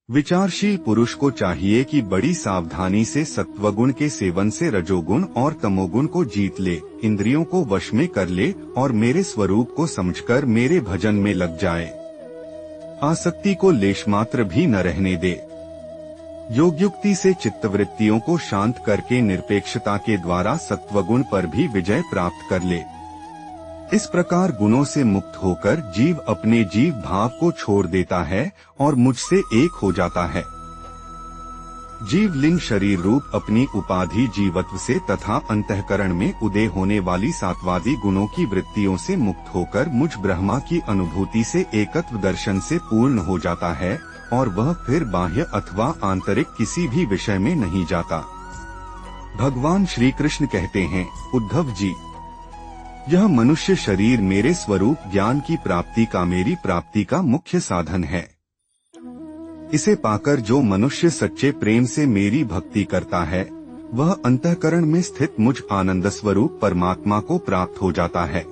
विचारशील पुरुष को चाहिए कि बड़ी सावधानी से सत्वगुण के सेवन से रजोगुण और तमोगुण को जीत ले, इंद्रियों को वश में कर ले और मेरे स्वरूप को समझकर मेरे भजन में लग जाए। आसक्ति को लेशमात्र भी न रहने दे। योगयुक्ति से चित्तवृत्तियों को शांत करके निरपेक्षता के द्वारा सत्वगुण पर भी विजय प्राप्त कर ले। इस प्रकार गुणों से मुक्त होकर जीव अपने जीव भाव को छोड़ देता है और मुझसे एक हो जाता है। जीवलिंग शरीर रूप अपनी उपाधि जीवत्व से तथा अंतःकरण में उदय होने वाली सात्वादी गुणों की वृत्तियों से मुक्त होकर मुझ ब्रह्मा की अनुभूति से एकत्व दर्शन से पूर्ण हो जाता है और वह फिर बाह्य अथवा आंतरिक किसी भी विषय में नहीं जाता। भगवान श्री कृष्ण कहते हैं, उद्धव जी, यह मनुष्य शरीर मेरे स्वरूप ज्ञान की प्राप्ति का मेरी प्राप्ति का मुख्य साधन है। इसे पाकर जो मनुष्य सच्चे प्रेम से मेरी भक्ति करता है वह अंतःकरण में स्थित मुझ आनंद स्वरूप परमात्मा को प्राप्त हो जाता है।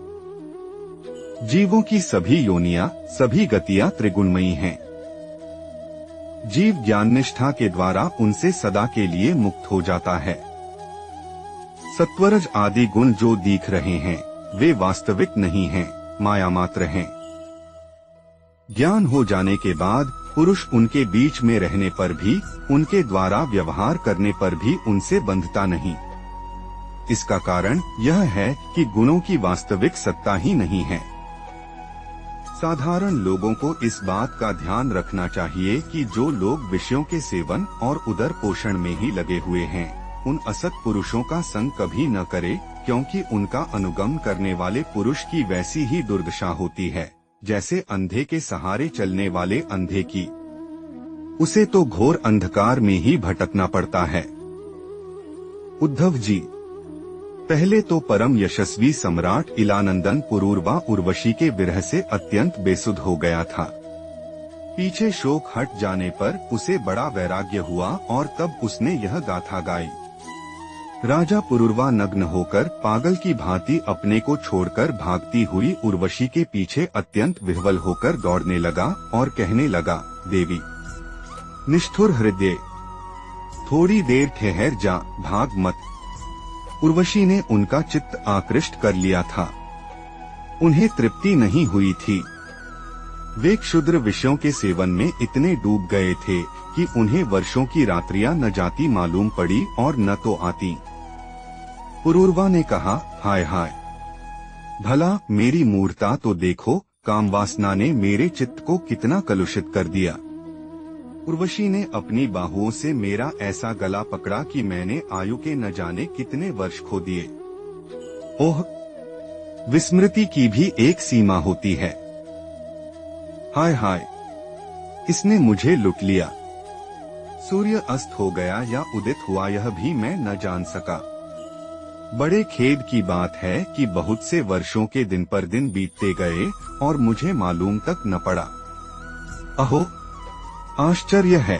जीवों की सभी योनियां, सभी गतियां त्रिगुणमयी हैं। जीव ज्ञान निष्ठा के द्वारा उनसे सदा के लिए मुक्त हो जाता है। सत्वरज आदि गुण जो दिख रहे हैं वे वास्तविक नहीं हैं, माया मात्र हैं। ज्ञान हो जाने के बाद पुरुष उनके बीच में रहने पर भी, उनके द्वारा व्यवहार करने पर भी उनसे बंधता नहीं। इसका कारण यह है कि गुणों की वास्तविक सत्ता ही नहीं है। साधारण लोगों को इस बात का ध्यान रखना चाहिए कि जो लोग विषयों के सेवन और उदर पोषण में ही लगे हुए हैं, उन असत पुरुषों का संग कभी न करे, क्योंकि उनका अनुगम करने वाले पुरुष की वैसी ही दुर्दशा होती है जैसे अंधे के सहारे चलने वाले अंधे की। उसे तो घोर अंधकार में ही भटकना पड़ता है। उद्धव जी, पहले तो परम यशस्वी सम्राट इलानंदन पुरूरवा उर्वशी के विरह से अत्यंत बेसुध हो गया था। पीछे शोक हट जाने पर उसे बड़ा वैराग्य हुआ और तब उसने यह गाथा गाई। राजा पुरूरवा नग्न होकर पागल की भांति अपने को छोड़कर भागती हुई उर्वशी के पीछे अत्यंत विह्वल होकर दौड़ने लगा और कहने लगा, देवी निष्ठुर हृदय, थोड़ी देर ठहर जा, भाग मत। उर्वशी ने उनका चित्त आकृष्ट कर लिया था। उन्हें तृप्ति नहीं हुई थी। वे क्षुद्र विषयों के सेवन में इतने डूब गए थे कि उन्हें वर्षों की रात्रियां न जाती मालूम पड़ी और न तो आती। पुरूरवा ने कहा, हाय हाय, भला मेरी मूर्ता तो देखो, कामवासना ने मेरे चित्त को कितना कलुषित कर दिया। उर्वशी ने अपनी बाहुओं से मेरा ऐसा गला पकड़ा कि मैंने आयु के न जाने कितने वर्ष खो दिए। ओह, विस्मृति की भी एक सीमा होती है। हाय हाय, इसने मुझे लुट लिया। सूर्य अस्त हो गया या उदित हुआ यह भी मैं न जान सका। बड़े खेद की बात है कि बहुत से वर्षों के दिन पर दिन बीतते गए और मुझे मालूम तक न पड़ा। अहो, आश्चर्य है।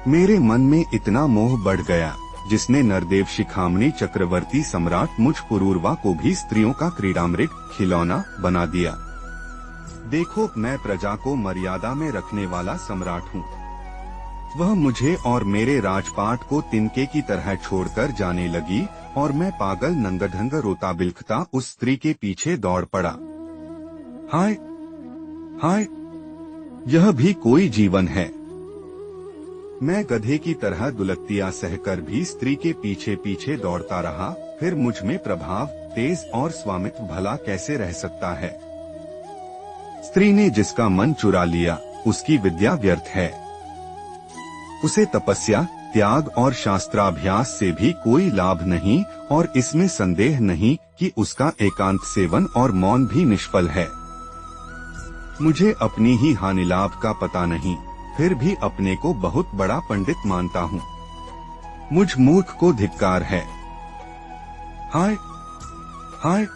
मेरे मन में इतना मोह बढ़ गया जिसने नरदेव शिखामणि चक्रवर्ती सम्राट मुझ पुरूरवा को भी स्त्रियों का क्रीड़ामृग, खिलौना बना दिया। देखो, मैं प्रजा को मर्यादा में रखने वाला सम्राट हूँ। वह मुझे और मेरे राजपाट को तिनके की तरह छोड़कर जाने लगी और मैं पागल नंगढंग रोता बिलखता उस स्त्री के पीछे दौड़ पड़ा। हाय हाय, यह भी कोई जीवन है। मैं गधे की तरह दुलत्तियां सहकर भी स्त्री के पीछे पीछे दौड़ता रहा। फिर मुझ में प्रभाव, तेज और स्वामित्व भला कैसे रह सकता है। स्त्री ने जिसका मन चुरा लिया उसकी विद्या व्यर्थ है। उसे तपस्या, त्याग और शास्त्राभ्यास से भी कोई लाभ नहीं और इसमें संदेह नहीं कि उसका एकांत सेवन और मौन भी निष्फल है। मुझे अपनी ही हानि लाभ का पता नहीं, फिर भी अपने को बहुत बड़ा पंडित मानता हूँ। मुझ मूर्ख को धिक्कार है। हाय हाय,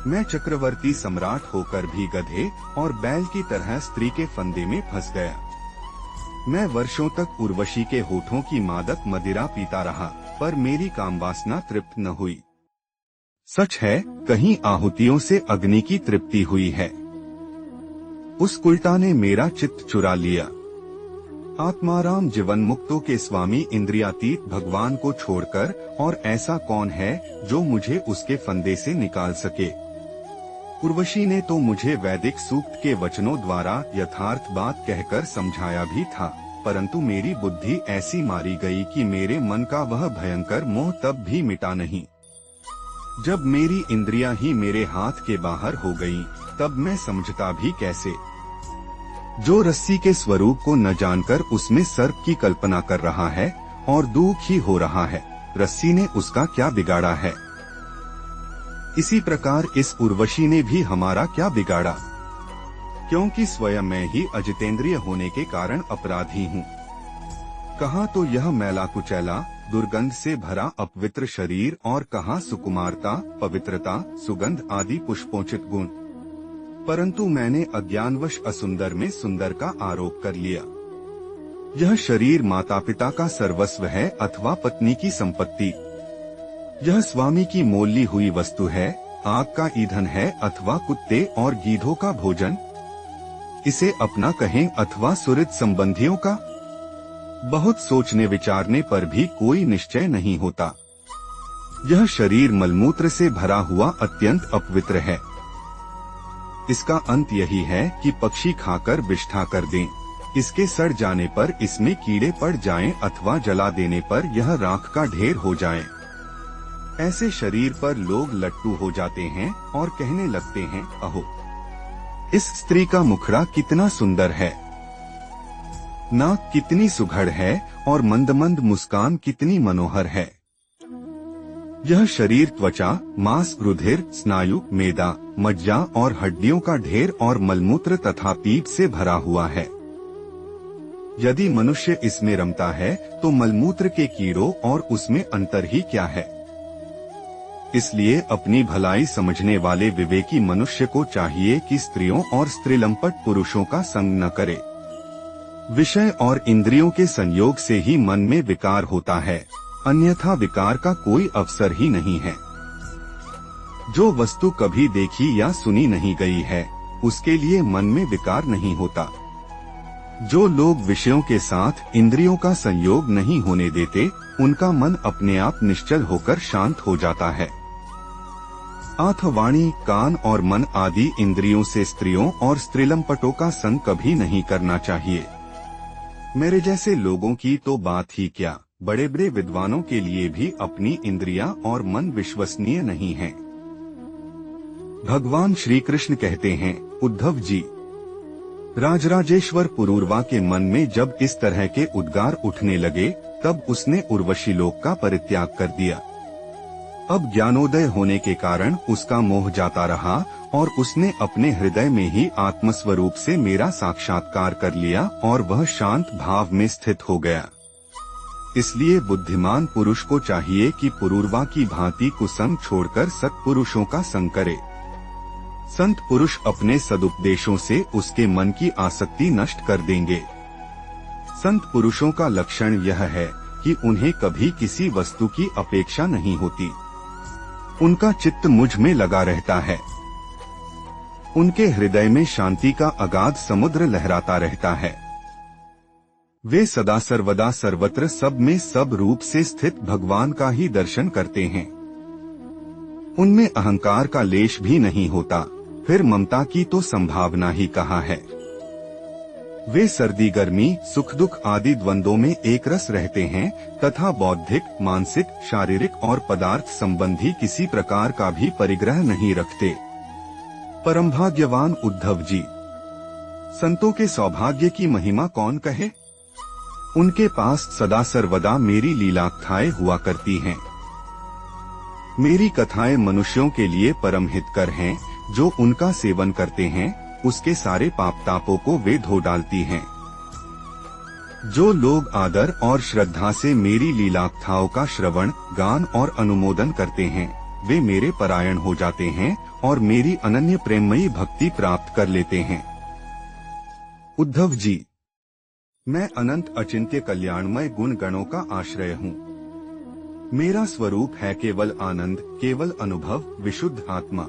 मैं चक्रवर्ती सम्राट होकर भी गधे और बैल की तरह स्त्री के फंदे में फंस गया। मैं वर्षों तक उर्वशी के होठों की मादक मदिरा पीता रहा, पर मेरी कामवासना तृप्त न हुई। सच है, कहीं आहुतियों से अग्नि की तृप्ति हुई है। उस उल्टा ने मेरा चित्त चुरा लिया। आत्माराम जीवन मुक्तों के स्वामी इंद्रियातीत भगवान को छोड़कर और ऐसा कौन है जो मुझे उसके फंदे से निकाल सके। उर्वशी ने तो मुझे वैदिक सूक्त के वचनों द्वारा यथार्थ बात कहकर समझाया भी था, परंतु मेरी बुद्धि ऐसी मारी गई कि मेरे मन का वह भयंकर मोह तब भी मिटा नहीं। जब मेरी इंद्रियां ही मेरे हाथ के बाहर हो गईं, तब मैं समझता भी कैसे। जो रस्सी के स्वरूप को न जानकर उसमें सर्प की कल्पना कर रहा है और दुख ही हो रहा है, रस्सी ने उसका क्या बिगाड़ा है। इसी प्रकार इस उर्वशी ने भी हमारा क्या बिगाड़ा, क्योंकि स्वयं मैं ही अजितेंद्रिय होने के कारण अपराधी हूँ। कहाँ तो यह मैला कुचैला दुर्गंध से भरा अपवित्र शरीर और कहाँ सुकुमारता, पवित्रता, सुगंध आदि पुष्पोचित गुण, परंतु मैंने अज्ञानवश असुंदर में सुंदर का आरोप कर लिया। यह शरीर माता पिता का सर्वस्व है अथवा पत्नी की संपत्ति। यह स्वामी की मोल ली हुई वस्तु है, आग का ईंधन है अथवा कुत्ते और गीधों का भोजन। इसे अपना कहें अथवा सुहृद संबंधियों का। बहुत सोचने विचारने पर भी कोई निश्चय नहीं होता। यह शरीर मलमूत्र से भरा हुआ अत्यंत अपवित्र है। इसका अंत यही है कि पक्षी खाकर विष्ठा कर दें, इसके सड़ जाने पर इसमें कीड़े पड़ जाएं अथवा जला देने पर यह राख का ढेर हो जाए। ऐसे शरीर पर लोग लट्टू हो जाते हैं और कहने लगते हैं, अहो इस स्त्री का मुखड़ा कितना सुंदर है, नाक कितनी सुघड़ है और मंद मंद मुस्कान कितनी मनोहर है। यह शरीर त्वचा, मांस, रुधिर, स्नायु, मेदा, मज्जा और हड्डियों का ढेर और मलमूत्र तथा पीप से भरा हुआ है। यदि मनुष्य इसमें रमता है तो मलमूत्र के कीड़ों और उसमें अंतर ही क्या है। इसलिए अपनी भलाई समझने वाले विवेकी मनुष्य को चाहिए कि स्त्रियों और स्त्रीलंपट पुरुषों का संग न करे। विषय और इंद्रियों के संयोग से ही मन में विकार होता है, अन्यथा विकार का कोई अवसर ही नहीं है। जो वस्तु कभी देखी या सुनी नहीं गई है, उसके लिए मन में विकार नहीं होता। जो लोग विषयों के साथ इंद्रियों का संयोग नहीं होने देते, उनका मन अपने आप निश्चल होकर शांत हो जाता है। आंख, वाणी, कान और मन आदि इंद्रियों से स्त्रियों और स्त्रीलंपटों का संग कभी नहीं करना चाहिए। मेरे जैसे लोगों की तो बात ही क्या, बड़े बड़े विद्वानों के लिए भी अपनी इंद्रियां और मन विश्वसनीय नहीं हैं। भगवान श्री कृष्ण कहते हैं, उद्धव जी, राजराजेश्वर पुरूरवा के मन में जब इस तरह के उद्गार उठने लगे, तब उसने उर्वशी लोक का परित्याग कर दिया। अब ज्ञानोदय होने के कारण उसका मोह जाता रहा और उसने अपने हृदय में ही आत्मस्वरूप से मेरा साक्षात्कार कर लिया और वह शांत भाव में स्थित हो गया। इसलिए बुद्धिमान पुरुष को चाहिए कि पुरूरवा की भांति कुसंग छोड़कर सत्पुरुषों का संग करे। संत पुरुष अपने सदुपदेशों से उसके मन की आसक्ति नष्ट कर देंगे। संत पुरुषों का लक्षण यह है कि उन्हें कभी किसी वस्तु की अपेक्षा नहीं होती। उनका चित्त मुझ में लगा रहता है। उनके हृदय में शांति का अगाध समुद्र लहराता रहता है। वे सदा सर्वदा सर्वत्र सब में सब रूप से स्थित भगवान का ही दर्शन करते हैं। उनमें अहंकार का लेश भी नहीं होता, फिर ममता की तो संभावना ही कहाँ है। वे सर्दी गर्मी, सुख दुख आदि द्वंद्वों में एक रस रहते हैं तथा बौद्धिक, मानसिक, शारीरिक और पदार्थ संबंधी किसी प्रकार का भी परिग्रह नहीं रखते। परम भाग्यवान उद्धव जी, संतों के सौभाग्य की महिमा कौन कहे। उनके पास सदा सर्वदा मेरी लीलाकथाएं हुआ करती हैं। मेरी कथाएं मनुष्यों के लिए परम हितकर हैं। जो उनका सेवन करते हैं, उसके सारे पाप तापों को वे धो डालती हैं। जो लोग आदर और श्रद्धा से मेरी लीलाकथाओं का श्रवण, गान और अनुमोदन करते हैं, वे मेरे परायण हो जाते हैं और मेरी अनन्य प्रेममयी भक्ति प्राप्त कर लेते हैं। उद्धव जी, मैं अनंत अचिंत्य कल्याणमय गुण गणों का आश्रय हूँ। मेरा स्वरूप है केवल आनंद, केवल अनुभव, विशुद्ध आत्मा।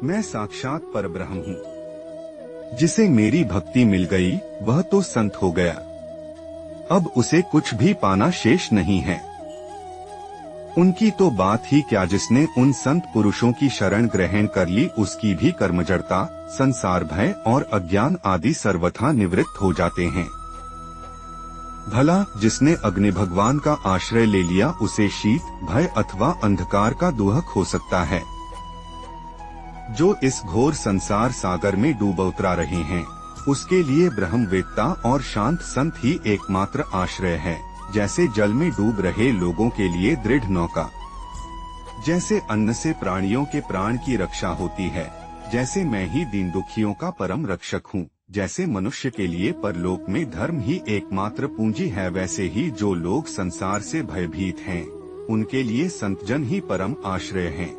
मैं साक्षात परब्रह्म हूँ। जिसे मेरी भक्ति मिल गई, वह तो संत हो गया। अब उसे कुछ भी पाना शेष नहीं है। उनकी तो बात ही क्या, जिसने उन संत पुरुषों की शरण ग्रहण कर ली उसकी भी कर्मजड़ता, संसार भय और अज्ञान आदि सर्वथा निवृत्त हो जाते हैं। भला जिसने अग्नि भगवान का आश्रय ले लिया उसे शीत, भय अथवा अंधकार का दुहक हो सकता है। जो इस घोर संसार सागर में डूब उतरा रहे हैं उसके लिए ब्रह्मवेत्ता और शांत संत ही एकमात्र आश्रय है। जैसे जल में डूब रहे लोगों के लिए दृढ़ नौका, जैसे अन्न से प्राणियों के प्राण की रक्षा होती है, जैसे मैं ही दीन दुखियों का परम रक्षक हूँ, जैसे मनुष्य के लिए परलोक में धर्म ही एकमात्र पूंजी है, वैसे ही जो लोग संसार से भयभीत हैं उनके लिए संतजन ही परम आश्रय हैं।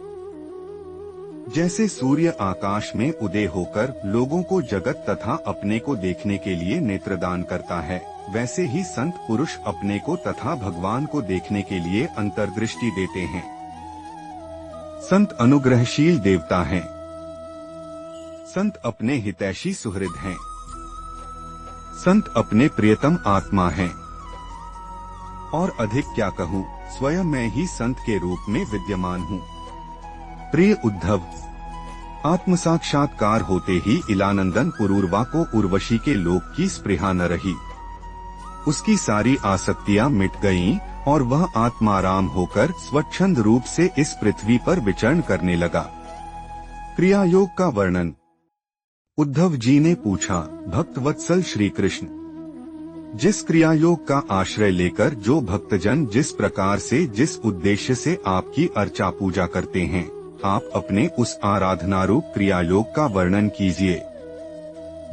जैसे सूर्य आकाश में उदय होकर लोगों को जगत तथा अपने को देखने के लिए नेत्रदान करता है, वैसे ही संत पुरुष अपने को तथा भगवान को देखने के लिए अंतर्दृष्टि देते हैं। संत अनुग्रहशील देवता हैं। संत अपने हितैषी सुहृद हैं। संत अपने प्रियतम आत्मा हैं। और अधिक क्या कहूँ, स्वयं मैं ही संत के रूप में विद्यमान हूँ। प्रिय उद्धव, आत्म साक्षात्कार होते ही इलानंदन पुरूरवा को उर्वशी के लोक की स्पृहा न रही। उसकी सारी आसक्तियां मिट गईं और वह आत्माराम होकर स्वच्छंद रूप से इस पृथ्वी पर विचरण करने लगा। क्रिया योग का वर्णन। उद्धव जी ने पूछा, भक्तवत्सल श्री कृष्ण, जिस क्रिया योग का आश्रय लेकर जो भक्तजन जिस प्रकार से जिस उद्देश्य से आपकी अर्चा पूजा करते हैं, आप अपने उस आराधना रूप क्रिया योग का वर्णन कीजिए।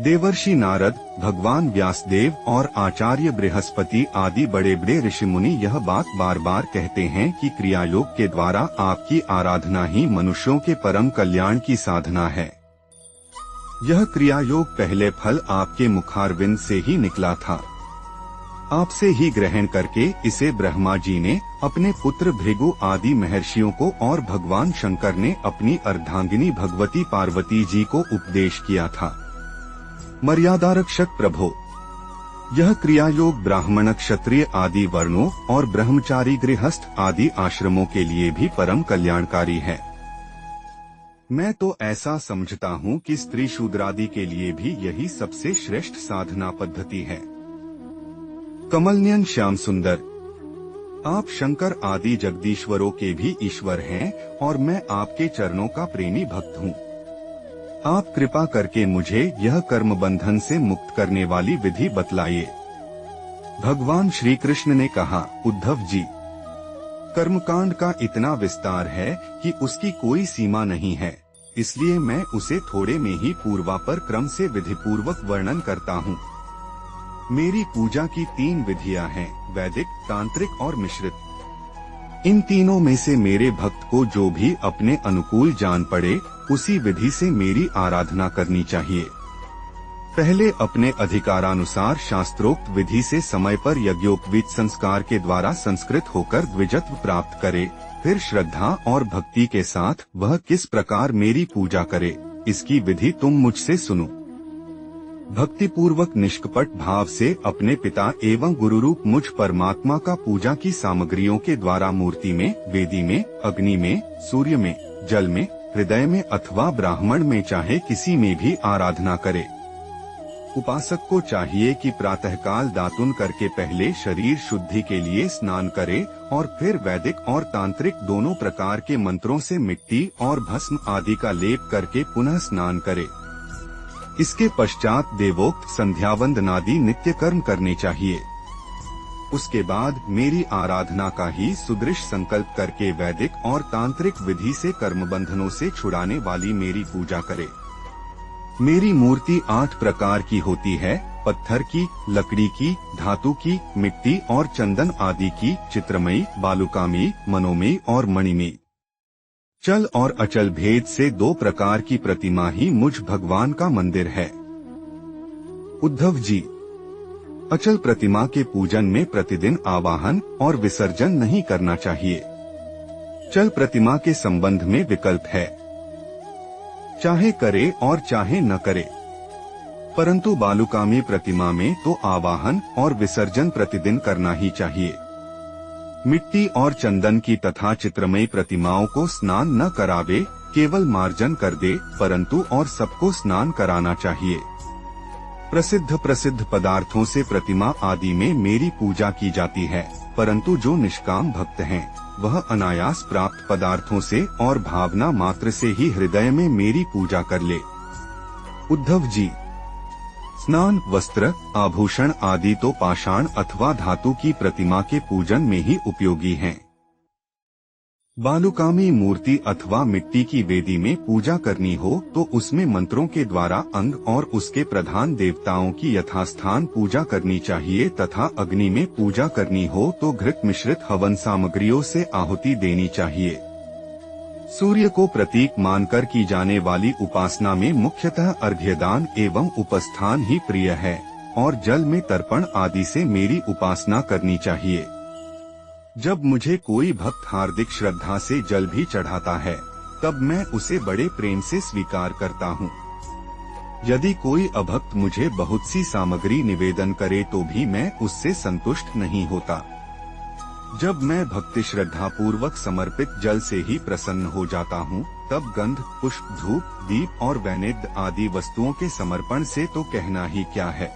देवर्षि नारद, भगवान व्यासदेव और आचार्य बृहस्पति आदि बड़े बड़े ऋषि मुनि यह बात बार बार कहते हैं कि क्रिया योग के द्वारा आपकी आराधना ही मनुष्यों के परम कल्याण की साधना है। यह क्रिया योग पहले फल आपके मुखारविंद से ही निकला था। आपसे ही ग्रहण करके इसे ब्रह्मा जी ने अपने पुत्र भृगु आदि महर्षियों को और भगवान शंकर ने अपनी अर्धांगिनी भगवती पार्वती जी को उपदेश किया था। मर्यादा रक्षक प्रभो, यह क्रिया योग ब्राह्मण क्षत्रिय आदि वर्णों और ब्रह्मचारी गृहस्थ आदि आश्रमों के लिए भी परम कल्याणकारी है। मैं तो ऐसा समझता हूँ कि स्त्री शूद्रादि के लिए भी यही सबसे श्रेष्ठ साधना पद्धति है। कमलनयन श्याम सुंदर, आप शंकर आदि जगदीश्वरों के भी ईश्वर हैं और मैं आपके चरणों का प्रेमी भक्त हूँ। आप कृपा करके मुझे यह कर्म बंधन से मुक्त करने वाली विधि बतलाइए। भगवान श्री कृष्ण ने कहा, उद्धव जी, कर्मकांड का इतना विस्तार है कि उसकी कोई सीमा नहीं है, इसलिए मैं उसे थोड़े में ही पूर्वापर क्रम से विधि पूर्वक वर्णन करता हूँ। मेरी पूजा की 3 विधियां हैं, वैदिक, तांत्रिक और मिश्रित। इन तीनों में से मेरे भक्त को जो भी अपने अनुकूल जान पड़े उसी विधि से मेरी आराधना करनी चाहिए। पहले अपने अधिकारानुसार शास्त्रोक्त विधि से समय पर यज्ञोपवीत संस्कार के द्वारा संस्कृत होकर द्विजत्व प्राप्त करे, फिर श्रद्धा और भक्ति के साथ वह किस प्रकार मेरी पूजा करे, इसकी विधि तुम मुझसे सुनो। भक्ति पूर्वक निष्कपट भाव से अपने पिता एवं गुरु रूप मुझ परमात्मा का पूजा की सामग्रियों के द्वारा मूर्ति में, वेदी में, अग्नि में, सूर्य में, जल में, हृदय में अथवा ब्राह्मण में चाहे किसी में भी आराधना करे। उपासक को चाहिए कि प्रातःकाल दातुन करके पहले शरीर शुद्धि के लिए स्नान करे और फिर वैदिक और तांत्रिक दोनों प्रकार के मंत्रों से मिट्टी और भस्म आदि का लेप करके पुनः स्नान करे। इसके पश्चात देवोक्त संध्यावंदनादि नित्य कर्म करने चाहिए। उसके बाद मेरी आराधना का ही सुदृढ़ संकल्प करके वैदिक और तांत्रिक विधि से कर्म बंधनों से छुड़ाने वाली मेरी पूजा करे। मेरी मूर्ति 8 प्रकार की होती है, पत्थर की, लकड़ी की, धातु की, मिट्टी और चंदन आदि की, चित्रमयी, बालुकामयी, मनोमयी और मणिमयी। चल और अचल भेद से 2 प्रकार की प्रतिमा ही मुझ भगवान का मंदिर है। उद्धव जी, अचल प्रतिमा के पूजन में प्रतिदिन आवाहन और विसर्जन नहीं करना चाहिए। चल प्रतिमा के संबंध में विकल्प है, चाहे करे और चाहे न करे। परंतु बालुकामी प्रतिमा में तो आवाहन और विसर्जन प्रतिदिन करना ही चाहिए। मिट्टी और चंदन की तथा चित्रमयी प्रतिमाओं को स्नान न करावे, केवल मार्जन कर दे, परंतु और सबको स्नान कराना चाहिए। प्रसिद्ध पदार्थों से प्रतिमा आदि में मेरी पूजा की जाती है, परंतु जो निष्काम भक्त हैं, वह अनायास प्राप्त पदार्थों से और भावना मात्र से ही हृदय में मेरी पूजा कर ले। उद्धव जी, स्नान, वस्त्र, आभूषण आदि तो पाषाण अथवा धातु की प्रतिमा के पूजन में ही उपयोगी हैं। बालुकामी मूर्ति अथवा मिट्टी की वेदी में पूजा करनी हो तो उसमें मंत्रों के द्वारा अंग और उसके प्रधान देवताओं की यथास्थान पूजा करनी चाहिए तथा अग्नि में पूजा करनी हो तो घृत मिश्रित हवन सामग्रियों से आहुति देनी चाहिए। सूर्य को प्रतीक मानकर की जाने वाली उपासना में मुख्यतः अर्घ्यदान एवं उपस्थान ही प्रिय है और जल में तर्पण आदि से मेरी उपासना करनी चाहिए। जब मुझे कोई भक्त हार्दिक श्रद्धा से जल भी चढ़ाता है, तब मैं उसे बड़े प्रेम से स्वीकार करता हूँ। यदि कोई अभक्त मुझे बहुत सी सामग्री निवेदन करे तो भी मैं उससे संतुष्ट नहीं होता। जब मैं भक्ति श्रद्धा पूर्वक समर्पित जल से ही प्रसन्न हो जाता हूँ, तब गंध, पुष्प, धूप, दीप और वैनेद्य आदि वस्तुओं के समर्पण से तो कहना ही क्या है।